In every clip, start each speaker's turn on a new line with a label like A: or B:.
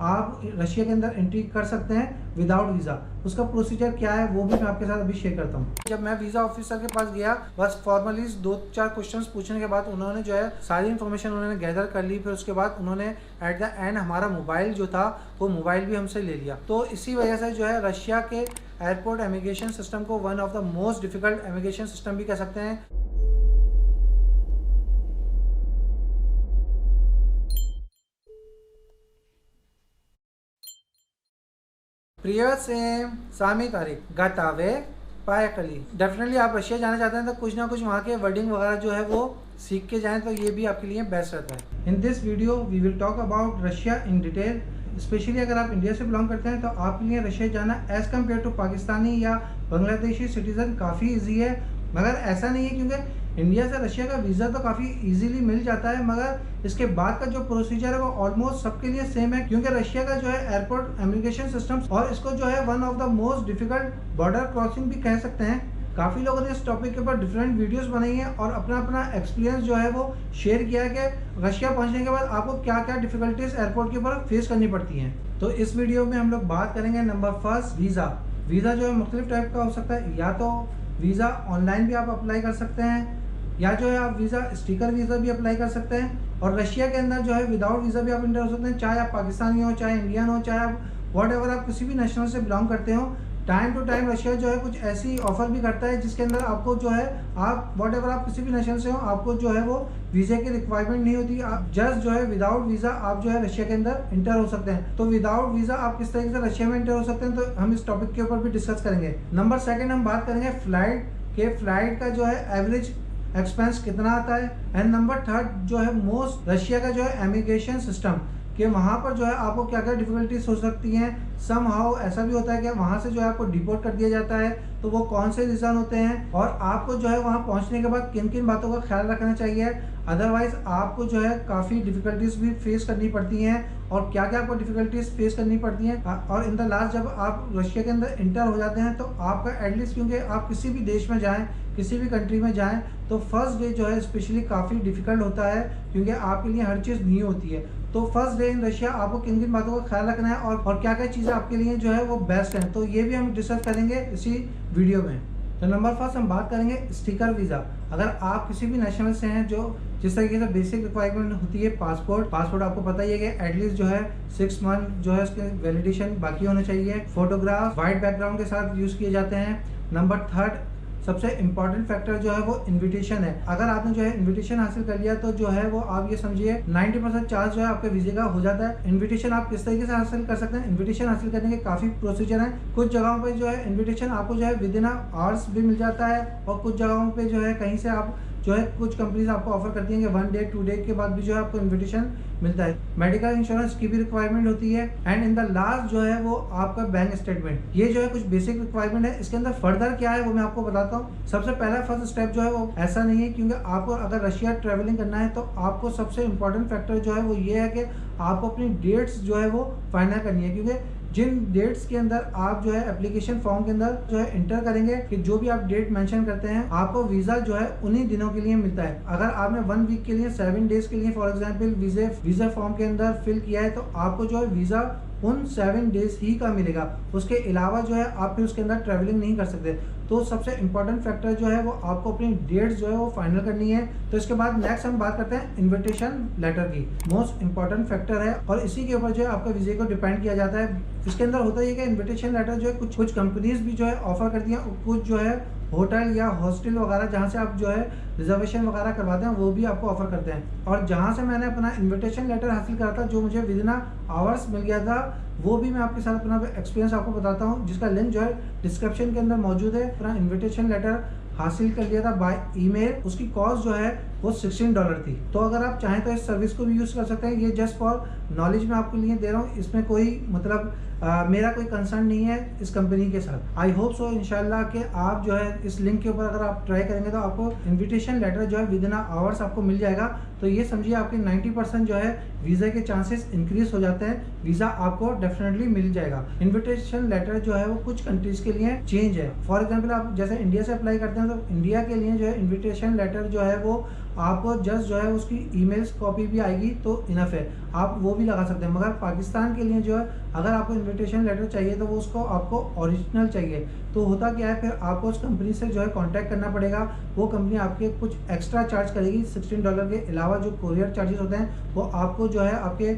A: आप रशिया के अंदर एंट्री कर सकते हैं विदाउट वीज़ा। उसका प्रोसीजर क्या है वो भी मैं आपके साथ अभी शेयर करता हूँ। जब मैं वीज़ा ऑफिसर के पास गया, बस फॉर्मली 2-4 क्वेश्चंस पूछने के बाद उन्होंने जो है सारी इन्फॉर्मेशन उन्होंने गैदर कर ली। फिर उसके बाद उन्होंने एट द एंड हमारा मोबाइल जो था वो मोबाइल भी हमसे ले लिया। तो इसी वजह से जो है रशिया के एयरपोर्ट इमिग्रेशन सिस्टम को one of the most difficult immigration system भी कह सकते हैं। प्रिय सेम सामी तारीख गतावे पायकली। डेफिनेटली आप रशिया जाना चाहते हैं तो कुछ ना कुछ वहाँ के वर्डिंग वगैरह जो है वो सीख के जाएं, तो ये भी आपके लिए बेस्ट रहता है। In this video we will talk about Russia in detail. Specially अगर आप इंडिया से बिलोंग करते हैं तो आपके लिए रशिया जाना एज कम्पेयर टू पाकिस्तानी या बांग्लादेशी सिटीज़न काफ़ी ईजी है। मगर ऐसा नहीं है, क्योंकि इंडिया से रशिया का वीज़ा तो काफ़ी इजीली मिल जाता है, मगर इसके बाद का जो प्रोसीजर है वो ऑलमोस्ट सबके लिए सेम है। क्योंकि रशिया का जो है एयरपोर्ट इमिग्रेशन सिस्टम, और इसको जो है one of the most difficult border crossing भी कह सकते हैं। काफ़ी लोगों ने इस टॉपिक के ऊपर डिफरेंट वीडियोस बनाई हैं और अपना अपना एक्सपीरियंस जो है वो शेयर किया है कि रशिया पहुंचने के बाद आपको क्या क्या डिफिकल्टीज एयरपोर्ट के ऊपर फेस करनी पड़ती हैं। तो इस वीडियो में हम लोग बात करेंगे नंबर फर्स्ट वीज़ा। वीज़ा जो है मुख्तलिफ टाइप का हो सकता है, या तो वीज़ा ऑनलाइन भी आप अप्लाई कर सकते हैं, या जो है आप वीज़ा स्टिकर वीज़ा भी अप्लाई कर सकते हैं। और रशिया के अंदर जो है विदाउट वीज़ा भी आप इंटर हो सकते हैं, चाहे आप पाकिस्तानी हो, चाहे इंडियन हो, चाहे आप वॉट एवर आप किसी भी नेशनल से बिलोंग करते हो। टाइम टू टाइम रशिया जो है कुछ ऐसी ऑफर भी करता है जिसके अंदर आपको जो है आप वॉट एवर आप किसी भी नेशनल से हो, आपको जो है वो वीज़े की रिक्वायरमेंट नहीं होती। आप जस्ट जो है विदाउट वीज़ा आप जो है रशिया के अंदर इंटर हो सकते हैं। तो विदाउट वीज़ा आप किस तरीके से रशिया में इंटर हो सकते हैं, तो हम इस टॉपिक के ऊपर भी डिस्कस करेंगे। नंबर सेकेंड हम बात करेंगे फ्लाइट का जो है एवरेज एक्सपेंस कितना आता है। एंड नंबर थर्ड जो है मोस्ट रशिया का जो है इमिग्रेशन सिस्टम, कि वहाँ पर जो है आपको क्या क्या डिफिकल्टीज हो सकती हैं। सम हाउ ऐसा भी होता है कि वहाँ से जो है आपको डिपोर्ट कर दिया जाता है, तो वो कौन से रीज़न होते हैं और आपको जो है वहाँ पहुँचने के बाद किन किन बातों का ख्याल रखना चाहिए। अदरवाइज आपको जो है काफ़ी डिफिकल्टीज भी फेस करनी पड़ती हैं, और क्या क्या आपको डिफिकल्टीज फेस करनी पड़ती हैं। और इन द लास्ट जब आप रशिया के अंदर इंटर हो जाते हैं तो आपका एटलीस्ट, क्योंकि आप किसी भी देश में जाएँ, किसी भी कंट्री में जाएं, तो फर्स्ट डे जो है स्पेशली काफ़ी डिफिकल्ट होता है, क्योंकि आपके लिए हर चीज़ न्यू होती है। तो फर्स्ट डे इन रशिया आपको किन किन बातों का ख्याल रखना है और क्या क्या चीज़ें आपके लिए जो है वो बेस्ट हैं, तो ये भी हम डिस्कस करेंगे इसी वीडियो में। तो नंबर फर्स्ट हम बात करेंगे स्टिकर वीज़ा। अगर आप किसी भी नेशनल से हैं, जो जिस तरीके से बेसिक रिक्वायरमेंट होती है पासपोर्ट आपको पता ही है कि एटलीस्ट जो है 6 मंथ जो है उसके वैलिडेशन बाकी होना चाहिए। फोटोग्राफ वाइट बैकग्राउंड के साथ यूज़ किए जाते हैं। नंबर थर्ड सबसे इम्पॉर्टेंट फैक्टर जो है वो इनविटेशन है। अगर आपने जो है इनविटेशन हासिल कर लिया तो जो है वो आप ये समझिए 90% चार्ज जो है आपके वीजे का हो जाता है। इनविटेशन आप किस तरीके से हासिल कर सकते हैं, इनविटेशन हासिल करने के काफ़ी प्रोसीजर हैं। कुछ जगहों पे जो है इनविटेशन आपको जो है विद इन आवर्स भी मिल जाता है, और कुछ जगहों पे जो है कहीं से आप जो है कुछ कंपनीज आपको ऑफर करती हैं कि 1 डे 2 डे के बाद भी जो है आपको इनविटेशन मिलता है। मेडिकल इंश्योरेंस की भी रिक्वायरमेंट होती है। एंड इन द लास्ट जो है वो आपका बैंक स्टेटमेंट, ये जो है कुछ बेसिक रिक्वायरमेंट है। इसके अंदर फर्दर क्या है वो मैं आपको बताता हूँ। सबसे पहला फर्स्ट स्टेप जो है वो ऐसा नहीं है, क्योंकि आपको अगर रशिया ट्रेवलिंग करना है तो आपको सबसे इंपॉर्टेंट फैक्टर जो है वो ये है कि आपको अपनी डेट्स जो है वो फाइनल करनी है। क्योंकि जिन डेट्स के अंदर आप जो है एप्लीकेशन फॉर्म के अंदर जो है इंटर करेंगे कि जो भी आप डेट मेंशन करते हैं, आपको वीज़ा जो है उन्हीं दिनों के लिए मिलता है। अगर आपने 1 वीक के लिए 7 डेज के लिए फॉर एग्जांपल वीज़ा फॉर्म के अंदर फिल किया है, तो आपको जो है वीज़ा उन 7 डेज ही का मिलेगा। उसके अलावा जो है आप फिर उसके अंदर ट्रैवलिंग नहीं कर सकते। तो सबसे इंपॉर्टेंट फैक्टर जो है वो आपको अपनी डेट्स जो है वो फाइनल करनी है। तो इसके बाद नेक्स्ट हम बात करते हैं इन्विटेशन लेटर की। मोस्ट इंपॉर्टेंट फैक्टर है और इसी के ऊपर जो है आपका वीज़े को डिपेंड किया जाता है। इसके अंदर होता है कि इन्विटेशन लेटर जो है कुछ कंपनीज भी जो है ऑफर करती हैं, कुछ जो है होटल या हॉस्टल वगैरह जहाँ से आप जो है रिजर्वेशन वगैरह करवाते हैं वो भी आपको ऑफर करते हैं। और जहाँ से मैंने अपना इन्विटेशन लेटर हासिल करा था, जो मुझे विद इन आवर्स मिल गया था, वो भी मैं आपके साथ अपना एक्सपीरियंस आपको बताता हूँ, जिसका लिंक जो है डिस्क्रिप्शन के अंदर मौजूद है। अपना इन्विटेशन लेटर हासिल कर लिया था बाय ईमेल। उसकी कॉस्ट जो है वो $16 थी। तो अगर आप चाहें तो इस सर्विस को भी यूज़ कर सकते हैं। ये जस्ट फॉर नॉलेज में आपके लिए दे रहा हूँ, इसमें कोई मतलब मेरा कोई कंसर्न नहीं है इस कंपनी के साथ। आई होप सो इंशाल्लाह कि आप जो है इस लिंक के ऊपर अगर आप ट्राई करेंगे तो आपको इन्विटेशन लेटर जो है विद इन आवर्स आपको मिल जाएगा। तो ये समझिए आपके 90% जो है वीज़ा के चांसेस इंक्रीज हो जाते हैं, वीज़ा आपको डेफिनेटली मिल जाएगा। इन्विटेशन लेटर जो है वो कुछ कंट्रीज के लिए चेंज है। फॉर एग्जाम्पल आप जैसे इंडिया से अप्लाई करते हैं तो इंडिया के लिए जो है इन्विटेशन लेटर जो है वो आपको जस्ट जो है उसकी ईमेल्स कॉपी भी आएगी तो इनफ है, आप वो भी लगा सकते हैं। मगर पाकिस्तान के लिए जो है अगर आपको इन्विटेशन लेटर चाहिए तो वो उसको आपको ओरिजिनल चाहिए। तो होता क्या है, फिर आपको उस कंपनी से जो है कांटेक्ट करना पड़ेगा। वो कंपनी आपके कुछ एक्स्ट्रा चार्ज करेगी, $16 के अलावा जो कोरियर चार्जेस होते हैं वो आपको जो है आपके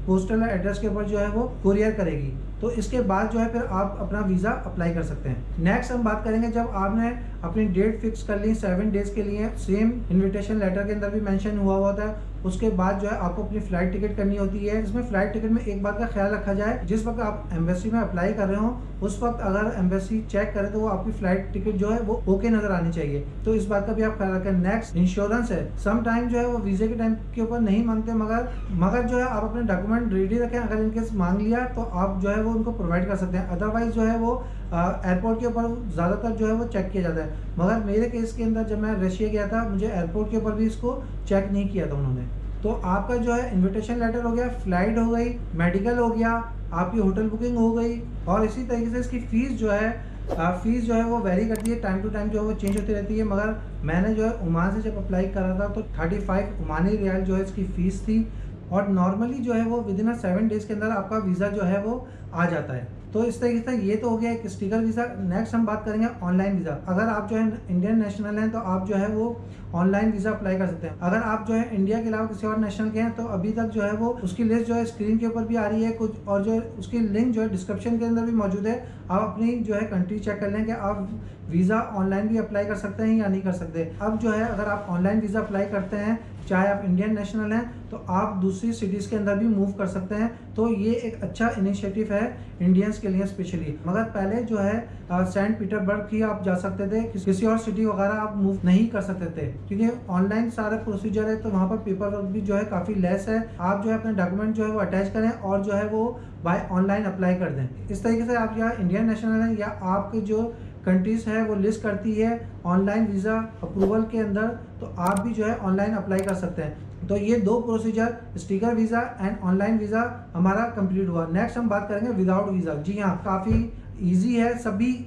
A: पोस्टल एड्रेस के ऊपर जो है वो कोरियर करेगी। तो इसके बाद जो है फिर आप अपना वीज़ा अप्लाई कर सकते हैं। नेक्स्ट हम बात करेंगे, जब आपने अपनी डेट फिक्स कर ली 7 डेज़ के लिए, सेम इन्विटेशन लेटर के अंदर भी मेंशन हुआ होता है, उसके बाद जो है आपको अपनी फ़्लाइट टिकट करनी होती है। इसमें फ़्लाइट टिकट में एक बात का ख्याल रखा जाए, जिस वक्त आप एम्बेसी में अप्लाई कर रहे हो उस वक्त अगर एम्बेसी चेक करे तो वो आपकी फ़्लाइट टिकट जो है वो ओके नज़र आनी चाहिए। तो इस बात का भी आप ख्याल रखें। नेक्स्ट इंश्योरेंस है, सम टाइम जो है वो वीज़े के टाइम के ऊपर नहीं मांगते, मगर जो है आप अपने डॉक्यूमेंट रेडी रखें, अगर इनकेस मांग लिया तो आप जो है वो उनको प्रोवाइड कर सकते हैं। अदरवाइज जो है वो एयरपोर्ट के ऊपर ज़्यादातर जो है वो चेक किया जाता है। मगर मेरे केस के अंदर जब मैं रशिया गया था, मुझे एयरपोर्ट के ऊपर भी इसको चेक नहीं किया था उन्होंने। तो आपका जो है इन्विटेशन लेटर हो गया, फ़्लाइट हो गई, मेडिकल हो गया, आपकी होटल बुकिंग हो गई, और इसी तरीके से इसकी फ़ीस जो है वो वेरी करती है, टाइम टू टाइम जो है वो चेंज होती रहती है। मगर मैंने जो है ओमान से जब अप्लाई करा था तो 35 ओमानी रियाल जो है इसकी फ़ीस थी, और नॉर्मली जो है वो विदिन 7 डेज़ के अंदर आपका वीज़ा जो है वो आ जाता है। तो इस तरीके से ये तो हो गया एक स्टिकर वीज़ा। नेक्स्ट हम बात करेंगे ऑनलाइन वीज़ा। अगर आप जो है इंडियन नेशनल हैं तो आप जो है वो ऑनलाइन वीज़ा अप्लाई कर सकते हैं। अगर आप जो है इंडिया के अलावा किसी और नेशनल के हैं तो अभी तक जो है वो उसकी लिस्ट जो है स्क्रीन के ऊपर भी आ रही है कुछ, और जो उसकी लिंक जो है डिस्क्रिप्शन के अंदर भी मौजूद है। आप अपनी जो है कंट्री चेक कर लें कि आप वीज़ा ऑनलाइन भी अप्लाई कर सकते हैं या नहीं कर सकते। अब जो है अगर आप ऑनलाइन वीज़ा अप्लाई करते हैं, चाहे आप इंडियन नेशनल हैं, तो आप दूसरी सिटीज़ के अंदर भी मूव कर सकते हैं। तो ये एक अच्छा इनिशिएटिव है इंडियंस के लिए स्पेशली। मगर पहले जो है सेंट पीटर्सबर्ग ही आप जा सकते थे, किसी और सिटी वगैरह आप मूव नहीं कर सकते थे, क्योंकि ऑनलाइन सारा प्रोसीजर है। तो वहाँ पर पेपर वर्क भी जो है काफ़ी लेस है। आप जो है अपने डॉक्यूमेंट जो है वो अटैच करें और जो है वो बाय ऑनलाइन अप्लाई कर दें। इस तरीके से आप या इंडियन नेशनल हैं या आपके जो कंट्रीज़ है वो लिस्ट करती है ऑनलाइन वीज़ा अप्रूवल के अंदर, तो आप भी जो है ऑनलाइन अप्लाई कर सकते हैं। तो ये 2 procedure, sticker visa and online visa हमारा कंप्लीट हुआ। नेक्स्ट हम बात करेंगे विदाउट वीज़ा। जी हाँ, काफ़ी ईजी है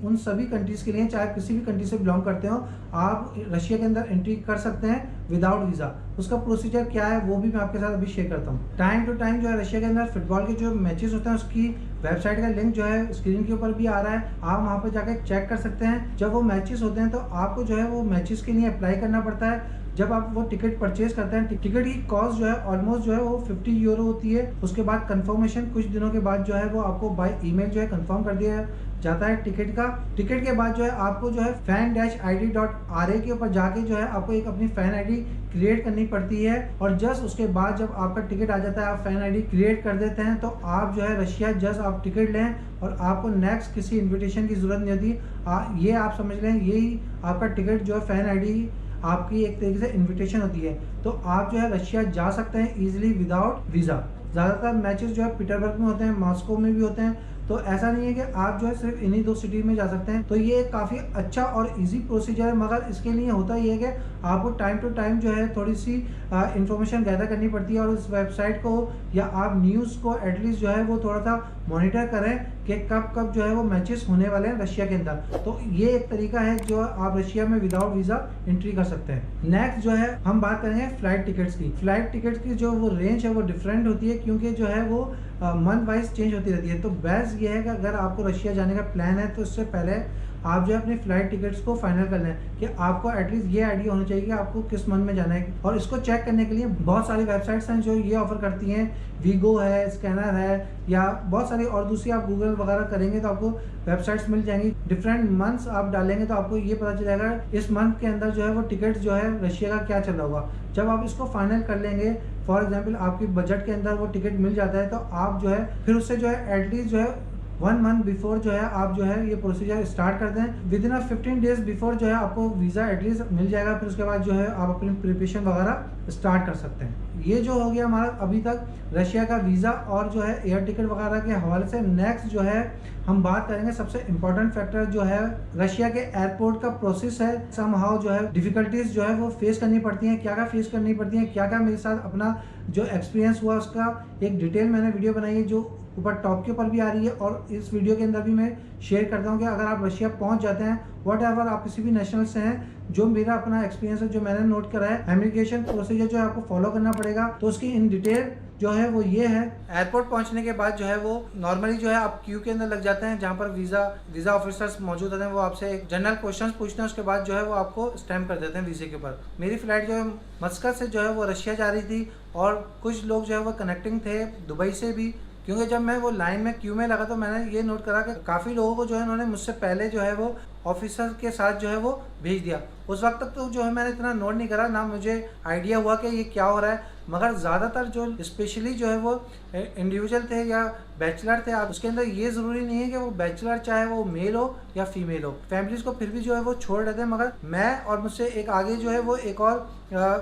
A: उन सभी कंट्रीज़ के लिए, चाहे किसी भी कंट्री से बिलोंग करते हो, आप रशिया के अंदर एंट्री कर सकते हैं विदाउट वीज़ा। उसका प्रोसीजर क्या है वो भी मैं आपके साथ अभी शेयर करता हूँ। टाइम टू टाइम जो है रशिया के अंदर फुटबॉल के जो मैचेस होते हैं उसकी वेबसाइट का लिंक जो है स्क्रीन के ऊपर भी आ रहा है, आप वहाँ पर जाकर चेक कर सकते हैं। जब वो मैचेस होते हैं तो आपको जो है वो मैचेस के लिए अप्लाई करना पड़ता है। जब आप वो टिकट परचेज करते हैं, टिकट की कॉस्ट जो है ऑलमोस्ट जो है वो 50 यूरो होती है। उसके बाद कंफर्मेशन कुछ दिनों के बाद जो है वो आपको बाय ईमेल जो है कंफर्म कर दिया जाता है टिकट का। टिकट के बाद जो है आपको जो है fan-id.ra के ऊपर जाके जो है आपको एक अपनी फैन आईडी क्रिएट करनी पड़ती है, और जस्ट उसके बाद जब आपका टिकट आ जाता है, आप फैन आईडी क्रिएट कर देते हैं, तो आप जो है रशिया जस्ट आप टिकट लें और आपको नेक्स्ट किसी इन्विटेशन की ज़रूरत नहीं होती। ये आप समझ लें, यही आपका टिकट जो है फैन आईडी आपकी एक तरीके से इन्विटेशन होती है। तो आप जो है रशिया जा सकते हैं ईजिली विदाउट वीज़ा। ज़्यादातर मैचेस जो है पीटरबर्ग में होते हैं, मॉस्को में भी होते हैं, तो ऐसा नहीं है कि आप जो है सिर्फ इन्हीं 2 सिटी में जा सकते हैं। तो ये काफ़ी अच्छा और इजी प्रोसीजर है, मगर इसके लिए होता ये है कि आपको टाइम टू टाइम जो है थोड़ी सी इंफॉर्मेशन गैदर करनी पड़ती है, और उस वेबसाइट को या आप न्यूज़ को एटलीस्ट जो है वो थोड़ा सा मॉनिटर करें कि कब कब जो है वो मैचेस होने वाले हैं रशिया के अंदर। तो ये एक तरीका है जो आप रशिया में विदाउट वीज़ा एंट्री कर सकते हैं। नेक्स्ट जो है हम बात करेंगे फ़्लाइट टिकट्स की। फ़्लाइट टिकट्स की जो वो रेंज है वो डिफरेंट होती है, क्योंकि जो है वो मंथ वाइज चेंज होती रहती है। तो बेस्ट ये है कि अगर आपको रशिया जाने का प्लान है तो इससे पहले आप जो है अपनी फ़्लाइट टिकट्स को फाइनल कर लें कि आपको एटलीस्ट ये आइडिया होना चाहिए कि आपको किस मंथ में जाना है। और इसको चेक करने के लिए बहुत सारी वेबसाइट्स हैं जो ये ऑफ़र करती हैं। वीगो है, स्कैनर है, या बहुत सारी और दूसरी आप गूगल वगैरह करेंगे तो आपको वेबसाइट्स मिल जाएंगी। डिफरेंट मंथ्स आप डालेंगे तो आपको ये पता चल जाएगा इस मंथ के अंदर जो है वो टिकट जो है रशिया का क्या चल रहा होगा। जब आप इसको फाइनल कर लेंगे, फॉर एग्जाम्पल आपकी बजट के अंदर वो टिकट मिल जाता है, तो आप जो है फिर उससे जो है एटलीस्ट जो है 1 मंथ बिफोर जो है आप जो है ये प्रोसीजर स्टार्ट कर दें। विदिन 15 डेज बिफोर जो है आपको वीज़ा एटलीस्ट मिल जाएगा। फिर उसके बाद जो है आप अपनी प्रिपरेशन वगैरह स्टार्ट कर सकते हैं। ये जो हो गया हमारा अभी तक रशिया का वीज़ा और जो है एयर टिकट वगैरह के हवाले से। नेक्स्ट जो है हम बात करेंगे सबसे इम्पोर्टेंट फैक्टर जो है रशिया के एयरपोर्ट का प्रोसेस है। समहाउ जो है डिफ़िकल्टीज जो है वो फेस करनी पड़ती हैं, क्या क्या फेस करनी पड़ती हैं, क्या क्या मेरे साथ अपना जो एक्सपीरियंस हुआ उसका एक डिटेल मैंने वीडियो बनाई है जो ऊपर टॉप के ऊपर भी आ रही है, और इस वीडियो के अंदर भी मैं शेयर करता हूँ कि अगर आप रशिया पहुँच जाते हैं, वट एवर आप किसी भी नेशनल से हैं, जो मेरा अपना एक्सपीरियंस है, जो मैंने नोट करा है, इमिग्रेशन प्रोसीजर जो है आपको फॉलो करना पड़ेगा। तो उसकी इन डिटेल जो है वो ये है। एयरपोर्ट पहुंचने के बाद जो है वो नॉर्मली जो है आप क्यू के अंदर लग जाते हैं, जहां पर वीज़ा ऑफिसर्स मौजूद होते हैं। वो आपसे एक जनरल क्वेश्चंस पूछते हैं, उसके बाद जो है वो आपको स्टैम्प कर देते हैं वीज़े के ऊपर। मेरी फ़्लाइट जो है मस्कत से जो है वो रशिया जा रही थी, और कुछ लोग जो है वो कनेक्टिंग थे दुबई से भी, क्योंकि जब मैं वो लाइन में क्यू में लगा तो मैंने ये नोट करा कि काफ़ी लोगों को जो है उन्होंने मुझसे पहले जो है वो ऑफिसर के साथ जो है वो भेज दिया। उस वक्त तक तो जो है मैंने इतना नोट नहीं करा, ना मुझे आइडिया हुआ कि ये क्या हो रहा है। मगर ज़्यादातर जो स्पेशली जो है वो इंडिविजुअल थे या बैचलर थे। आप उसके अंदर ये ज़रूरी नहीं है कि वो बैचलर चाहे वो मेल हो या फीमेल हो, फैमिलीज़ को फिर भी जो है वो छोड़ रहे थे। मगर मैं और मुझसे एक आगे जो है वो एक और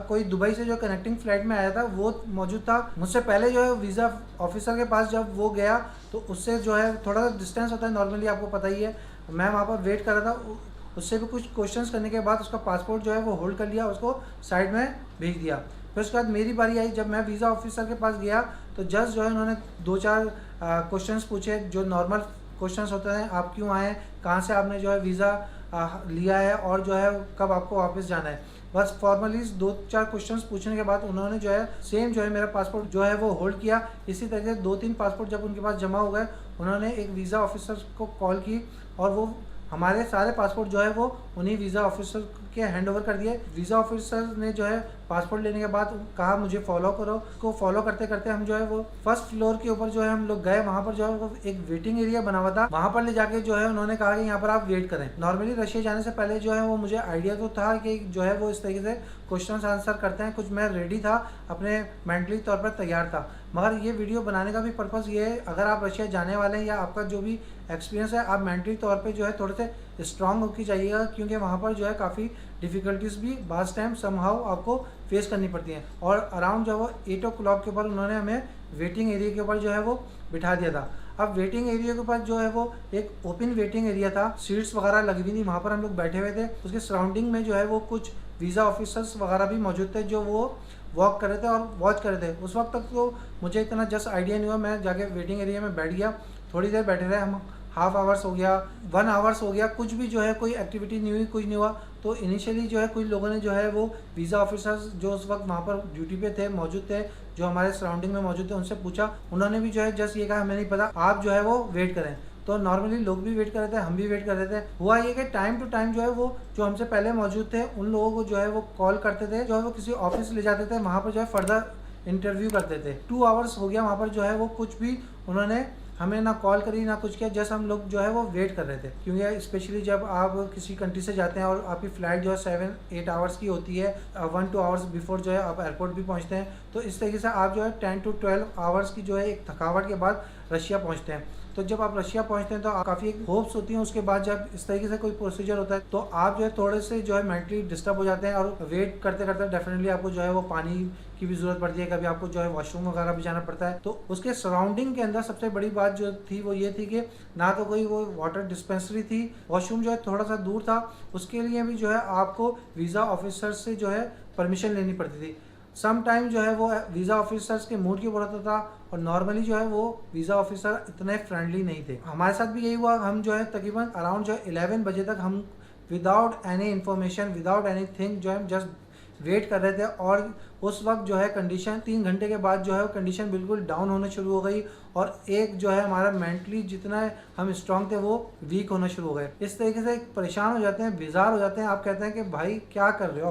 A: कोई दुबई से जो कनेक्टिंग फ़्लाइट में आया था वो मौजूद था। मुझसे पहले जो है वीज़ा ऑफिसर के पास जब वो गया तो उससे जो है थोड़ा सा डिस्टेंस होता है, नॉर्मली आपको पता ही है। मैं वहाँ पर वेट कर रहा था, उससे भी कुछ क्वेश्चंस करने के बाद उसका पासपोर्ट जो है वो होल्ड कर लिया, उसको साइड में भेज दिया। फिर उसके बाद मेरी बारी आई, जब मैं वीज़ा ऑफिसर के पास गया तो जस्ट जो है उन्होंने 2-4 क्वेश्चंस पूछे, जो नॉर्मल क्वेश्चंस होते हैं, आप क्यों आए, कहाँ से आपने जो है वीज़ा लिया है, और जो है कब आपको वापस जाना है। बस फॉर्मली 2-4 क्वेश्चंस पूछने के बाद उन्होंने जो है सेम जो है मेरा पासपोर्ट जो है वो होल्ड किया। इसी तरह से 2-3 पासपोर्ट जब उनके पास जमा हो गए, उन्होंने एक वीज़ा ऑफिसर को कॉल की, और वो हमारे सारे पासपोर्ट जो है वो उन्हीं वीज़ा ऑफिसर के हैंड ओवर कर दिए। वीज़ा ऑफिसर ने जो है पासपोर्ट लेने के बाद कहा मुझे फॉलो करो। को फॉलो करते करते हम जो है वो फर्स्ट फ्लोर के ऊपर जो है हम लोग गए। वहाँ पर जो है वो एक वेटिंग एरिया बना हुआ था, वहाँ पर ले जाके जो है उन्होंने कहा कि यहाँ पर आप वेट करें। नॉर्मली रशिया जाने से पहले जो है वो मुझे आइडिया तो था कि जो है वो इस तरीके से क्वेश्चन आंसर करते हैं, कुछ मैं रेडी था, अपने मेंटली तौर पर तैयार था। मगर ये वीडियो बनाने का भी पर्पज़ ये है, अगर आप रशिया जाने वाले हैं या आपका जो भी एक्सपीरियंस है, आप मेंटली तौर पे जो है थोड़े से स्ट्रांग होकर जाइएगा, क्योंकि वहाँ पर जो है काफ़ी डिफ़िकल्टीज़ भी बास टाइम समहाउ आपको फेस करनी पड़ती हैं। और अराउंड जो वो 8 o'clock के ऊपर उन्होंने हमें वेटिंग एरिया के ऊपर जो है वो बिठा दिया था। अब वेटिंग एरिया के ऊपर जो है वो एक ओपन वेटिंग एरिया था, सीट्स वगैरह लगी हुई थी, वहाँ पर हम लोग बैठे हुए थे। उसके सराउंडिंग में जो है वो कुछ वीज़ा ऑफिसर्स वगैरह भी मौजूद थे, जो वो वॉक कर रहे थे और वॉच कर रहे थे। उस वक्त तक तो मुझे इतना जस्ट आइडिया नहीं हुआ, मैं जाके वेटिंग एरिया में बैठ गया। थोड़ी देर बैठे रहे हम, हाफ आवर्स हो गया, 1 आवर्स हो गया, कुछ भी जो है कोई एक्टिविटी नहीं हुई, कुछ नहीं हुआ। तो इनिशियली जो है कुछ लोगों ने जो है वो वीज़ा ऑफिसर्स जो उस वक्त वहाँ पर ड्यूटी पे थे, मौजूद थे, जो हमारे सराउंडिंग में मौजूद थे, उनसे पूछा। उन्होंने भी जो है जस्ट ये कहा हमें नहीं पता, आप जो है वो वेट करें। तो नॉर्मली लोग भी वेट कर रहे थे, हम भी वेट कर रहे थे। हुआ ये कि टाइम टू टाइम जो है वो जो हमसे पहले मौजूद थे उन लोगों को जो है वो कॉल करते थे, जो है वो किसी ऑफिस ले जाते थे, वहाँ पर जो है फर्दर इंटरव्यू करते थे। 2 आवर्स हो गया वहाँ पर जो है वो कुछ भी उन्होंने हमें ना कॉल करी ना कुछ किया, जैसे हम लोग जो है वो वेट कर रहे थे। क्योंकि स्पेशली जब आप किसी कंट्री से जाते हैं और आपकी फ़्लाइट जो है 7-8 आवर्स की होती है, 1-2 आवर्स बिफोर जो है आप एयरपोर्ट भी पहुंचते हैं, तो इस तरीके से आप जो है 10 to 12 आवर्स की जो है एक थकावट के बाद रशिया पहुंचते हैं। तो जब आप रशिया पहुंचते हैं तो काफ़ी एक होप्स होती हैं। उसके बाद जब इस तरीके से कोई प्रोसीजर होता है तो आप जो है थोड़े से जो है मेंटली डिस्टर्ब हो जाते हैं, और वेट करते करते डेफिनेटली आपको जो है वो पानी की भी ज़रूरत पड़ती है, कभी आपको जो है वॉशरूम वगैरह भी जाना पड़ता है। तो उसके सराउंडिंग के अंदर सबसे बड़ी बात जो थी वो ये थी कि ना तो कोई वो वाटर डिस्पेंसरी थी, वॉशरूम जो है थोड़ा सा दूर था, उसके लिए भी जो है आपको वीज़ा ऑफिसर से जो है परमिशन लेनी पड़ती थी। सम टाइम जो है वो वीज़ा ऑफिसर्स के मूड के ऊपर होता था, और नॉर्मली जो है वो वीज़ा ऑफिसर इतने फ्रेंडली नहीं थे। हमारे साथ भी यही हुआ। हम जो है तकरीबन अराउंड जो है 11 बजे तक हम without any information, without any thing जो है जस्ट वेट कर रहे थे। और उस वक्त जो है कंडीशन 3 घंटे के बाद जो है कंडीशन बिल्कुल डाउन होना शुरू हो गई, और एक जो है हमारा मेंटली जितना हम स्ट्रांग थे वो वीक होना शुरू हो गए। इस तरीके से परेशान हो जाते हैं, बेजार हो जाते हैं। आप कहते हैं कि भाई क्या कर रहे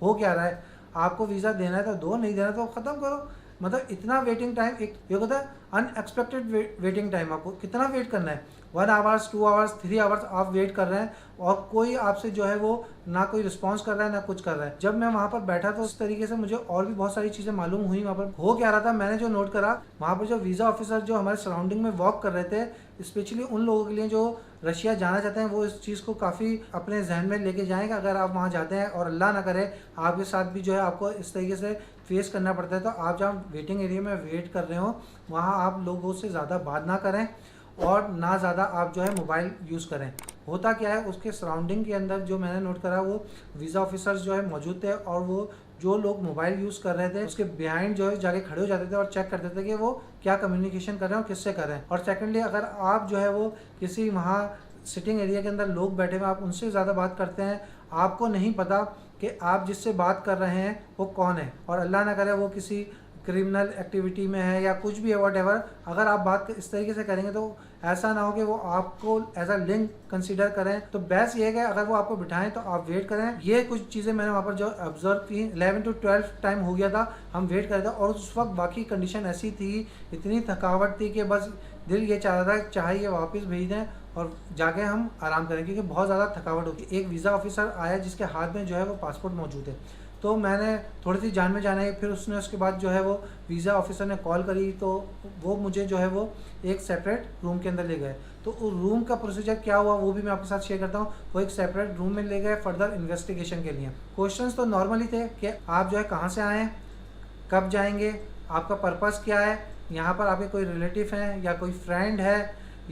A: हो क्या रहा है, आपको वीज़ा देना है तो दो, नहीं देना तो ख़त्म करो। मतलब इतना वेटिंग टाइम, एक ये होता है अनएक्सपेक्टेड वेटिंग टाइम। आपको कितना वेट करना है, 1 आवर्स, 2 आवर्स, 3 आवर्स आप वेट कर रहे हैं, और कोई आपसे जो है वो ना कोई रिस्पांस कर रहा है ना कुछ कर रहा है। जब मैं वहाँ पर बैठा तो उस तरीके से मुझे और भी बहुत सारी चीज़ें मालूम हुई। वहाँ पर हो क्या रहा था, मैंने जो नोट करा, वहाँ पर जो वीज़ा ऑफिसर जो हमारे सराउंडिंग में वॉक कर रहे थे, स्पेशली उन लोगों के लिए जो रशिया जाना चाहते हैं, वो इस चीज़ को काफ़ी अपने जहन में लेके जाएँ कि अगर आप वहाँ जाते हैं और अल्लाह ना करे आपके साथ भी जो है आपको इस तरीके से फेस करना पड़ता है, तो आप जहाँ वेटिंग एरिया में वेट कर रहे हो वहाँ आप लोगों से ज़्यादा बात ना करें, और ना ज़्यादा आप जो है मोबाइल यूज़ करें। होता क्या है, उसके सराउंडिंग के अंदर जो मैंने नोट करा, वो वीज़ा ऑफिसर्स जो है मौजूद थे, और वो जो लोग मोबाइल यूज़ कर रहे थे उसके बिहाइंड जो है जाके खड़े हो जाते थे और चेक करते थे कि वो क्या कम्युनिकेशन कर रहे हैं और किससे कर रहे हैं। और सेकेंडली अगर आप जो है वो किसी वहाँ सिटिंग एरिया के अंदर लोग बैठे हुए आप उनसे ज़्यादा बात करते हैं, आपको नहीं पता कि आप जिससे बात कर रहे हैं वो कौन है, और अल्लाह ना करे वो किसी क्रिमिनल एक्टिविटी में है या कुछ भी है व्हाटएवर, अगर आप बात इस तरीके से करेंगे तो ऐसा ना हो कि वो आपको एज अ लिंक कंसीडर करें। तो बेस्ट ये है कि अगर वो आपको बिठाएं तो आप वेट करें। ये कुछ चीज़ें मैंने वहाँ पर जो ऑब्जर्व की, 11 to 12 टाइम हो गया था, हम वेट कर रहे थे और उस वक्त बाकी कंडीशन ऐसी थी, इतनी थकावट थी कि बस दिल ये चाह रहा था चाहे ये वापस भेज दें और जाके हम आराम करें, क्योंकि बहुत ज़्यादा थकावट होगी। एक वीज़ा ऑफिसर आया जिसके हाथ में जो है वो पासपोर्ट मौजूद है, तो मैंने थोड़ी सी जान में जाना है। फिर उसने उसके बाद जो है वो वीज़ा ऑफिसर ने कॉल करी, तो वो मुझे जो है वो एक सेपरेट रूम के अंदर ले गए। तो उस रूम का प्रोसीजर क्या हुआ वो भी मैं आपके साथ शेयर करता हूँ। वो एक सेपरेट रूम में ले गए फर्दर इन्वेस्टिगेशन के लिए। क्वेश्चंस तो नॉर्मली थे कि आप जो है कहाँ से आए हैं, कब जाएंगे, आपका पर्पज़ क्या है, यहाँ पर आपके कोई रिलेटिव हैं या कोई फ्रेंड है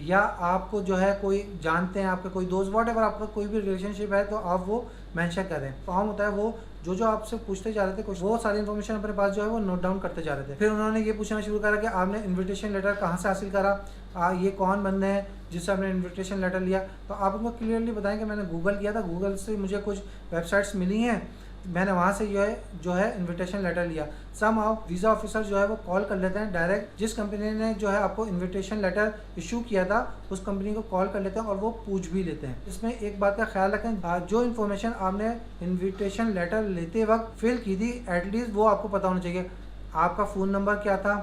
A: या आपको जो है कोई जानते हैं, आपके कोई दोस्त, वॉट एवर आपका कोई भी रिलेशनशिप है तो आप वो मेंशन करें। फॉर्म होता है वो जो आपसे पूछते जा रहे थे कुछ, वो सारी इन्फॉर्मेशन अपने पास जो है वो नोट डाउन करते जा रहे थे। फिर उन्होंने ये पूछना शुरू करा कि आपने इन्विटेशन लेटर कहाँ से हासिल करा, ये कौन बंदे हैं जिससे आपने इन्विटेशन लेटर लिया। तो आप उनको क्लियरली बताएं कि मैंने गूगल किया था, गूगल से मुझे कुछ वेबसाइट्स मिली हैं, मैंने वहाँ से जो है इन्विटेशन लेटर लिया। सम हाउ वीज़ा ऑफिसर जो है वो कॉल कर लेते हैं डायरेक्ट, जिस कंपनी ने जो है आपको इन्विटेशन लेटर इशू किया था उस कंपनी को कॉल कर लेते हैं और वो पूछ भी लेते हैं। इसमें एक बात का ख्याल रखें, जो इन्फॉर्मेशन आपने इन्विटेशन लेटर लेते वक्त फिल की थी एटलीस्ट वो आपको पता होना चाहिए। आपका फ़ोन नंबर क्या था,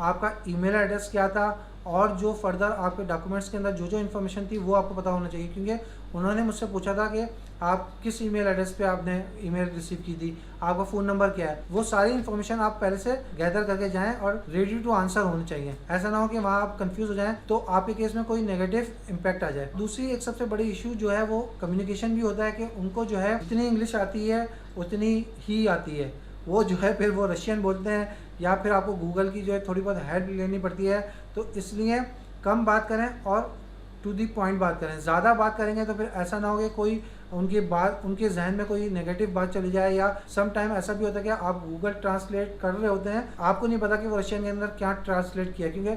A: आपका ईमेल एड्रेस क्या था, और जो फर्दर आपके डॉक्यूमेंट्स के अंदर जो इन्फॉर्मेशन थी वो आपको पता होना चाहिए। क्योंकि उन्होंने मुझसे पूछा था कि आप किस ईमेल एड्रेस पे आपने ईमेल रिसीव की थी, आपका फ़ोन नंबर क्या है, वो सारी इन्फॉर्मेशन आप पहले से गैदर करके जाएं और रेडी टू आंसर होने चाहिए। ऐसा ना हो कि वहाँ आप कंफ्यूज हो जाएं तो आपके केस में कोई नेगेटिव इम्पैक्ट आ जाए। दूसरी एक सबसे बड़ी इशू जो है वो कम्युनिकेशन भी होता है कि उनको जो है जितनी इंग्लिश आती है उतनी ही आती है, वो जो है फिर वो रशियन बोलते हैं या फिर आपको गूगल की जो है थोड़ी बहुत हेल्प लेनी पड़ती है। तो इसलिए कम बात करें और टू दी पॉइंट बात करें। ज़्यादा बात करेंगे तो फिर ऐसा ना हो कि कोई उनके जहन में कोई नेगेटिव बात चली जाए, या सम टाइम ऐसा भी होता है कि आप गूगल ट्रांसलेट कर रहे होते हैं, आपको नहीं पता कि वो रशियन के अंदर क्या ट्रांसलेट किया, क्योंकि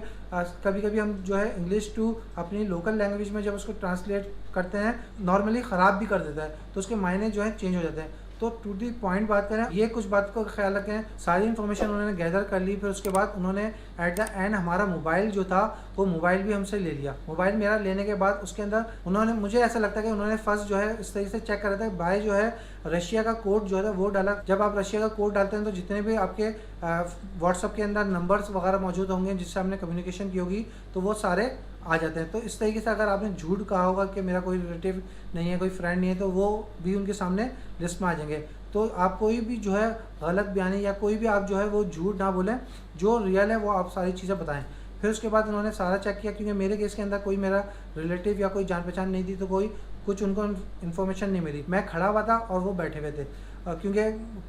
A: कभी कभी हम जो है इंग्लिश टू अपनी लोकल लैंग्वेज में जब उसको ट्रांसलेट करते हैं नॉर्मली ख़राब भी कर देता है, तो उसके मायने जो है चेंज हो जाते हैं। तो टू दी पॉइंट बात करें, ये कुछ बात का ख्याल रखें। सारी इन्फॉर्मेशन उन्होंने गैदर कर ली, फिर उसके बाद उन्होंने एट द एंड हमारा मोबाइल जो था वो मोबाइल भी हमसे ले लिया। मोबाइल मेरा लेने के बाद उसके अंदर उन्होंने, मुझे ऐसा लगता है कि उन्होंने फर्स्ट जो है इस तरीके से चेक कर रहा था भाई जो है रशिया का कोड जो है वो डाला। जब आप रशिया का कोड डालते हैं तो जितने भी आपके व्हाट्सअप के अंदर नंबर्स वगैरह मौजूद होंगे जिससे आपने कम्युनिकेशन की होगी तो वो सारे आ जाते हैं। तो इस तरीके से अगर आपने झूठ कहा होगा कि मेरा कोई रिलेटिव नहीं है, कोई फ्रेंड नहीं है, तो वो भी उनके सामने लिस्ट में आ जाएंगे। तो आप कोई भी जो है गलत बयानी या कोई भी आप जो है वो झूठ ना बोलें, जो रियल है वो आप सारी चीज़ें बताएं। फिर उसके बाद उन्होंने सारा चेक किया, क्योंकि मेरे केस के अंदर कोई मेरा रिलेटिव या कोई जान पहचान नहीं थी, तो कोई कुछ उनको इन्फॉर्मेशन नहीं मिली। मैं खड़ा हुआ था और वो बैठे हुए थे, क्योंकि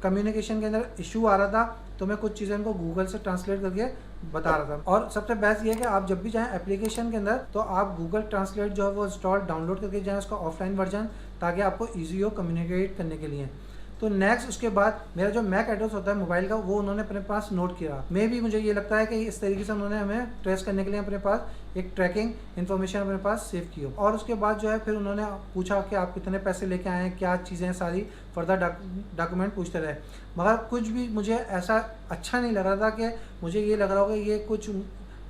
A: कम्युनिकेशन के अंदर इशू आ रहा था तो मैं कुछ चीज़ें उनको गूगल से ट्रांसलेट करके बता रहा था। और सबसे बेस्ट ये है कि आप जब भी जाएं एप्लीकेशन के अंदर तो आप गूगल ट्रांसलेट जो है वो इंस्टॉल डाउनलोड करके जाएं, उसका ऑफलाइन वर्जन, ताकि आपको ईजी हो कम्युनिकेट करने के लिए। तो नेक्स्ट उसके बाद मेरा जो मैक एड्रेस होता है मोबाइल का वो उन्होंने अपने पास नोट किया। मे भी मुझे ये लगता है कि इस तरीके से उन्होंने हमें ट्रेस करने के लिए अपने पास एक ट्रैकिंग इन्फॉर्मेशन अपने पास सेव की हो। और उसके बाद जो है फिर उन्होंने पूछा कि आप कितने पैसे लेके आए हैं, क्या चीज़ें, सारी फर्दर डॉक्यूमेंट पूछते रहे। मगर कुछ भी मुझे ऐसा अच्छा नहीं लग रहा था कि मुझे ये लग रहा होगा ये कुछ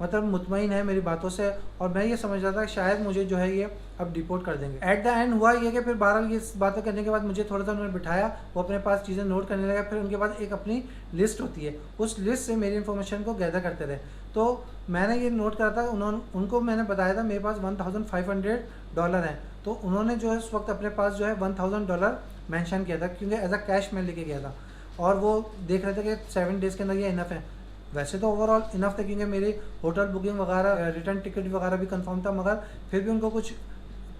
A: मतलब मुतमईन है मेरी बातों से, और मैं ये समझ रहा था कि शायद मुझे जो है ये अब डिपोर्ट कर देंगे। एट द एंड हुआ ये कि फिर बहरहाल ये बातें करने के बाद मुझे थोड़ा सा उन्होंने बिठाया, वो अपने पास चीज़ें नोट करने लगा। फिर उनके बाद एक अपनी लिस्ट होती है, उस लिस्ट से मेरी इन्फॉर्मेशन को गैदर करते रहे। तो मैंने ये नोट करा था, उनको मैंने बताया था मेरे पास $1500 हैं, तो उन्होंने जो है उस वक्त अपने पास जो है $1000 मेंशन किया था, क्योंकि एज अ कैश मैं लेके गया था। और वो देख रहे थे कि 7 डेज़ के अंदर ये इनफ है। वैसे तो ओवरऑल इनफ था, क्योंकि मेरी होटल बुकिंग वगैरह, रिटर्न टिकट वगैरह भी कंफर्म था, मगर फिर भी उनको कुछ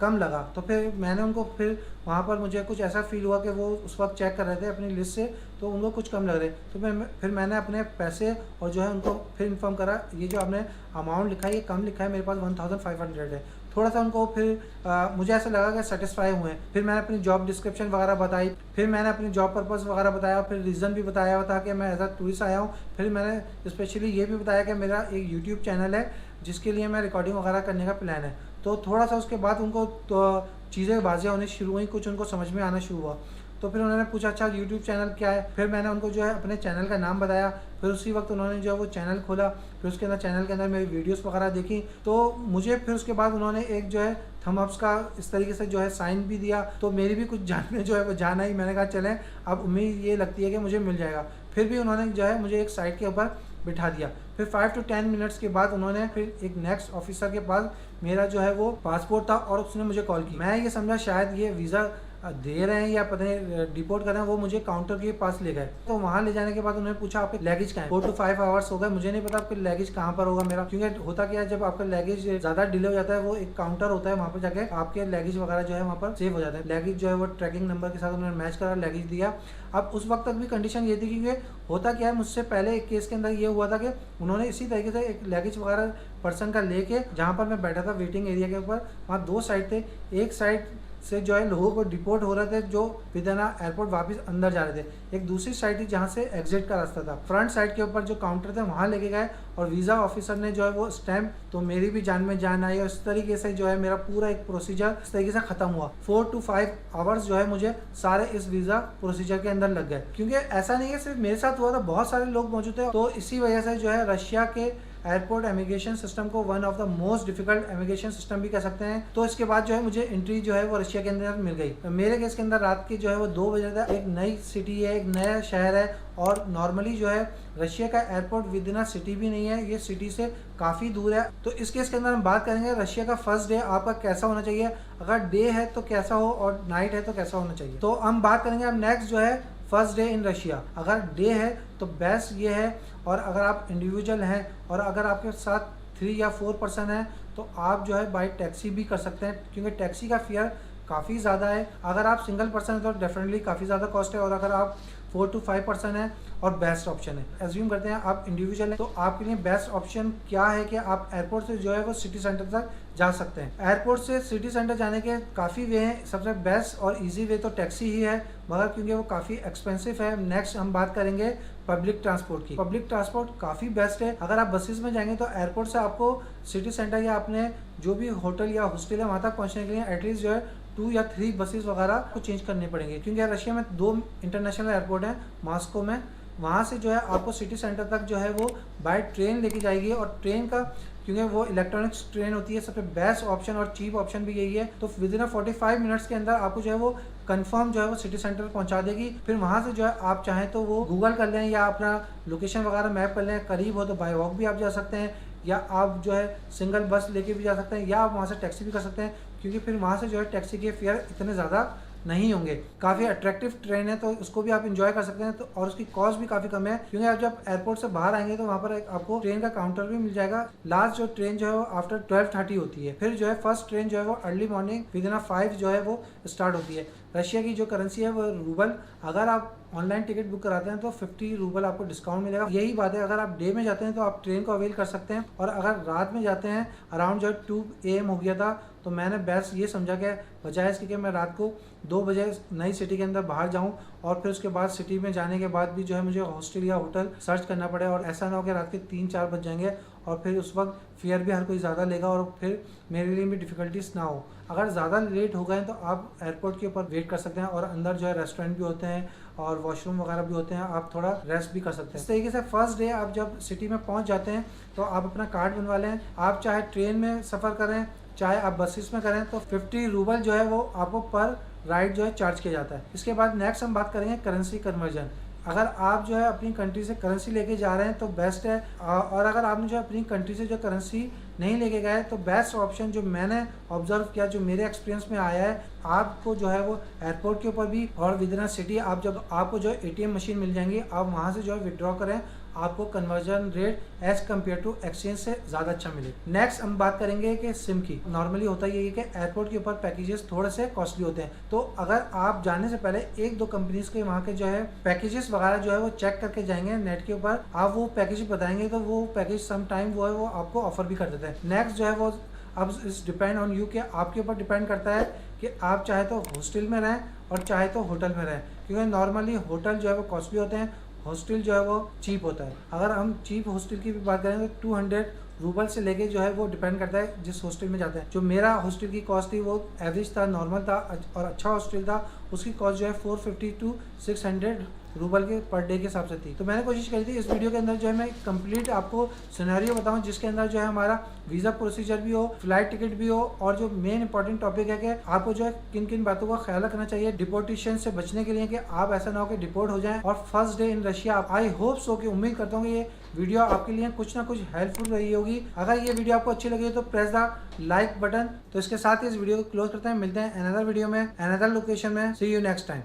A: कम लगा। तो फिर मैंने उनको फिर वहाँ पर मुझे कुछ ऐसा फ़ील हुआ कि वो उस वक्त चेक कर रहे थे अपनी लिस्ट से, तो उनको कुछ कम लग रहे। तो फिर मैंने अपने पैसे और जो है उनको फिर इन्फॉर्म करा, ये जो आपने अमाउंट लिखा है ये कम लिखा है, मेरे पास 1500 है। थोड़ा सा उनको फिर मुझे ऐसा लगा कि सेटिस्फाई हुए हैं। फिर मैंने अपनी जॉब डिस्क्रिप्शन वगैरह बताई, फिर मैंने अपनी जॉब पर्पस वगैरह बताया, फिर रीज़न भी बताया था कि मैं एज अ टूरिस्ट आया हूँ। फिर मैंने स्पेशली ये भी बताया कि मेरा एक यूट्यूब चैनल है जिसके लिए मैं रिकॉर्डिंग वगैरह करने का प्लान है। तो थोड़ा सा उसके बाद उनको तो चीज़ें वाज़ेह होनी शुरू हुई, कुछ उनको समझ में आना शुरू हुआ। तो फिर उन्होंने पूछा अच्छा यूट्यूब चैनल क्या है। फिर मैंने उनको जो है अपने चैनल का नाम बताया। फिर उसी वक्त उन्होंने जो है वो चैनल खोला, फिर उसके अंदर चैनल के अंदर मेरी वीडियोस वगैरह देखी। तो मुझे फिर उसके बाद उन्होंने एक जो है थम अप्स का इस तरीके से जो है साइन भी दिया। तो मेरी भी कुछ जान में जो है वो जान आई। मैंने कहा चलें, अब उम्मीद ये लगती है कि मुझे मिल जाएगा। फिर भी उन्होंने जो है मुझे एक साइट के ऊपर बिठा दिया। फिर 5 to 10 मिनट्स के बाद उन्होंने फिर एक नेक्स्ट ऑफिसर के पास मेरा जो है वो पासपोर्ट था और उसने मुझे कॉल की। मैं ये समझा शायद ये वीज़ा दे रहे हैं या पता नहीं डिपोर्ट कर रहे हैं। वो मुझे काउंटर के पास ले गए। तो वहाँ ले जाने के बाद उन्होंने पूछा आपके लगेज कहाँ है। 4 to 5 आवर्स हो गए, मुझे नहीं पता आपके लगेज कहाँ पर होगा मेरा, क्योंकि होता क्या है जब आपका लगेज ज़्यादा डिले हो जाता है, वो एक काउंटर होता है, वहाँ पर जाके आपके लगेज वगैरह जो है वहाँ पर सेव हो जाता है। लगेज जो है वो ट्रैकिंग नंबर के साथ उन्होंने मैच करा, लगेज दिया। अब उस वक्त तक भी कंडीशन ये थी, क्योंकि होता क्या है मुझसे पहले एक केस के अंदर ये हुआ था कि उन्होंने इसी तरीके से एक लगेज वगैरह पर्सन का लेके, जहाँ पर मैं बैठा था वेटिंग एरिया के ऊपर, वहाँ 2 साइड थे। एक साइड से जो है लोगों को डिपोर्ट हो रहे थे जो विदिन एयरपोर्ट वापस अंदर जा रहे थे। एक दूसरी साइड थी जहाँ से एग्जिट का रास्ता था। फ्रंट साइड के ऊपर जो काउंटर थे वहाँ लेके गए और वीज़ा ऑफिसर ने जो है वो स्टैम्प, तो मेरी भी जान में जान आई और इस तरीके से जो है मेरा पूरा एक प्रोसीजर इस तरीके से ख़त्म हुआ। 4 to 5 आवर्स जो है मुझे सारे इस वीज़ा प्रोसीजर के अंदर लग गए, क्योंकि ऐसा नहीं है सिर्फ मेरे साथ हुआ था, बहुत सारे लोग मौजूद थे। तो इसी वजह से जो है रशिया के एयरपोर्ट इमिग्रेशन सिस्टम को one of the most difficult immigration system भी कह सकते हैं। तो इसके बाद जो है मुझे एंट्री जो है वो रशिया के अंदर मिल गई। मेरे केस के अंदर रात की जो है वो 2 बजे था। एक नई सिटी है, एक नया शहर है और नॉर्मली जो है रशिया का एयरपोर्ट विद इन सिटी भी नहीं है, ये सिटी से काफ़ी दूर है। तो इस केस के अंदर हम बात करेंगे रशिया का फर्स्ट डे आपका कैसा होना चाहिए, अगर डे है तो कैसा हो और नाइट है तो कैसा होना चाहिए। तो हम बात करेंगे अब नेक्स्ट जो है फर्स्ट डे इन रशिया। अगर डे है तो बेस्ट ये है, और अगर आप इंडिविजुअल हैं और अगर आपके साथ 3 या 4 पर्सन है तो आप जो है बाई टैक्सी भी कर सकते हैं, क्योंकि टैक्सी का फेयर काफ़ी ज़्यादा है। अगर आप सिंगल पर्सन है तो डेफिनेटली काफ़ी ज़्यादा कॉस्ट है, और अगर आप 4 to 5 पर्सन है और बेस्ट ऑप्शन है। एज्यूम करते हैं आप इंडिविजुअल हैं, तो आपके लिए बेस्ट ऑप्शन क्या है कि आप एयरपोर्ट से जो है वो सिटी सेंटर तक जा सकते हैं। एयरपोर्ट से सिटी सेंटर जाने के काफ़ी वे हैं, सबसे बेस्ट और इजी वे तो टैक्सी ही है, मगर क्योंकि वो काफ़ी एक्सपेंसिव है। नेक्स्ट हम बात करेंगे पब्लिक ट्रांसपोर्ट की। पब्लिक ट्रांसपोर्ट काफ़ी बेस्ट है। अगर आप बसेस में जाएंगे तो एयरपोर्ट से आपको सिटी सेंटर या अपने जो भी होटल या हॉस्टल है वहाँ तक पहुँचने के लिए एटलीस्ट जो है 2 या 3 बसेस वगैरह को चेंज करने पड़ेंगे, क्योंकि रशिया में 2 इंटरनेशनल एयरपोर्ट हैं, मॉस्को में। वहाँ से जो है आपको सिटी सेंटर तक जो है वो बाय ट्रेन लेके जाएगी, और ट्रेन का क्योंकि वो इलेक्ट्रॉनिक्स ट्रेन होती है, सबसे बेस्ट ऑप्शन और चीप ऑप्शन भी यही है। तो विद इन 45 मिनट्स के अंदर आपको जो है वो कंफर्म जो है वो सिटी सेंटर पहुंचा देगी। फिर वहाँ से जो है आप चाहें तो वो गूगल कर लें या अपना लोकेशन वगैरह मैप कर लें, करीब हो तो बाय वॉक भी आप जा सकते हैं, या आप जो है सिंगल बस लेके भी जा सकते हैं, या आप वहाँ से टैक्सी भी कर सकते हैं, क्योंकि फिर वहाँ से जो है टैक्सी के फेयर इतने ज़्यादा नहीं होंगे। काफ़ी अट्रैक्टिव ट्रेन है तो उसको भी आप इंजॉय कर सकते हैं। तो और उसकी कॉस्ट भी काफ़ी कम है, क्योंकि आप जब एयरपोर्ट से बाहर आएंगे तो वहाँ पर आपको ट्रेन का काउंटर भी मिल जाएगा। लास्ट जो ट्रेन जो है वो आफ्टर 12:30 होती है। फिर जो है फर्स्ट ट्रेन जो है वो अर्ली मॉर्निंग विदिन 5 जो है वो स्टार्ट होती है। रशिया की जो करेंसी है वो रूबल। अगर आप ऑनलाइन टिकट बुक कराते हैं तो 50 रूबल आपको डिस्काउंट मिलेगा। यही बात है, अगर आप डे में जाते हैं तो आप ट्रेन को अवेल कर सकते हैं, और अगर रात में जाते हैं अराउंड जो है 2 AM हो गया था, तो मैंने बेस्ट ये समझा कि बजाय इसके कि मैं रात को 2 बजे नई सिटी के अंदर बाहर जाऊं और फिर उसके बाद सिटी में जाने के बाद भी जो है मुझे हॉस्टल या होटल सर्च करना पड़े, और ऐसा ना हो कि रात के 3-4 बज जाएंगे और फिर उस वक्त फेयर भी हर कोई ज़्यादा लेगा और फिर मेरे लिए भी डिफ़िकल्टीज ना हो। अगर ज़्यादा लेट हो गए तो आप एयरपोर्ट के ऊपर वेट कर सकते हैं, और अंदर जो है रेस्टोरेंट भी होते हैं और वॉशरूम वगैरह भी होते हैं, आप थोड़ा रेस्ट भी कर सकते हैं। इस तरीके से फर्स्ट डे आप जब सिटी में पहुंच जाते हैं तो आप अपना कार्ड बनवा लें। आप चाहे ट्रेन में सफ़र करें चाहे आप बसेस में करें तो 50 रूबल जो है वो आपको पर राइड जो है चार्ज किया जाता है। इसके बाद नेक्स्ट हम बात करेंगे करेंसी कन्वर्जन। अगर आप जो है अपनी कंट्री से करेंसी लेके जा रहे हैं तो बेस्ट है, और अगर आपने जो अपनी कंट्री से जो करेंसी नहीं लेके गए तो बेस्ट ऑप्शन जो मैंने ऑब्जर्व किया, जो मेरे एक्सपीरियंस में आया है, आपको जो है वो एयरपोर्ट के ऊपर भी और विद इन सिटी आप जब आपको जो ATM मशीन मिल जाएंगी, आप वहाँ से जो है विड्रॉ करें। आपको conversion rate as compare to exchange से ज़्यादा अच्छा मिले। नेक्स्ट हम बात करेंगे कि सिम की। नॉर्मली होता ये है कि एयरपोर्ट के ऊपर पैकेजेस थोड़े से कॉस्टली होते हैं, तो अगर आप जाने से पहले एक दो कंपनीज के वहाँ के जो है पैकेजेस वगैरह जो है वो चेक करके जाएंगे नेट के ऊपर, आप वो पैकेज बताएंगे तो वो पैकेज सम टाइम वो है वो आपको ऑफर भी कर देते हैं। नेक्स्ट जो है वो अब इस डिपेंड ऑन यू कि आपके ऊपर डिपेंड करता है कि आप चाहे तो हॉस्टल में रहें और चाहे तो होटल में रहें, क्योंकि नॉर्मली होटल जो है वो कॉस्टली होते हैं, हॉस्टल जो है वो चीप होता है। अगर हम चीप हॉस्टल की भी बात करें तो 200 रूबल से लेके जो है वो डिपेंड करता है जिस हॉस्टल में जाते हैं। जो मेरा हॉस्टल की कॉस्ट थी वो एवरेज था, नॉर्मल था और अच्छा हॉस्टल था, उसकी कॉस्ट जो है 450 to 600 रूबल के पर डे के हिसाब से थी। तो मैंने कोशिश करी थी इस वीडियो के अंदर जो है मैं कंप्लीट आपको सिनेरियो बताऊं जिसके अंदर जो है हमारा वीज़ा प्रोसीजर भी हो, फ्लाइट टिकट भी हो, और जो मेन इंपॉर्टेंट टॉपिक है कि आपको जो है किन किन बातों का ख्याल रखना चाहिए डिपोर्टेशन से बचने के लिए, कि आप ऐसा ना हो कि डिपोर्ट हो जाएं और first day in Russia. I hope so कि उम्मीद करता हूँ कि ये वीडियो आपके लिए कुछ ना कुछ हेल्पफुल रही होगी। अगर ये वीडियो आपको अच्छी लगी हो तो प्रेस द लाइक बटन। तो इसके साथ ही इस वीडियो को क्लोज करते हैं, मिलते हैं अनदर वीडियो में अनदर लोकेशन में। सी यू नेक्स्ट टाइम।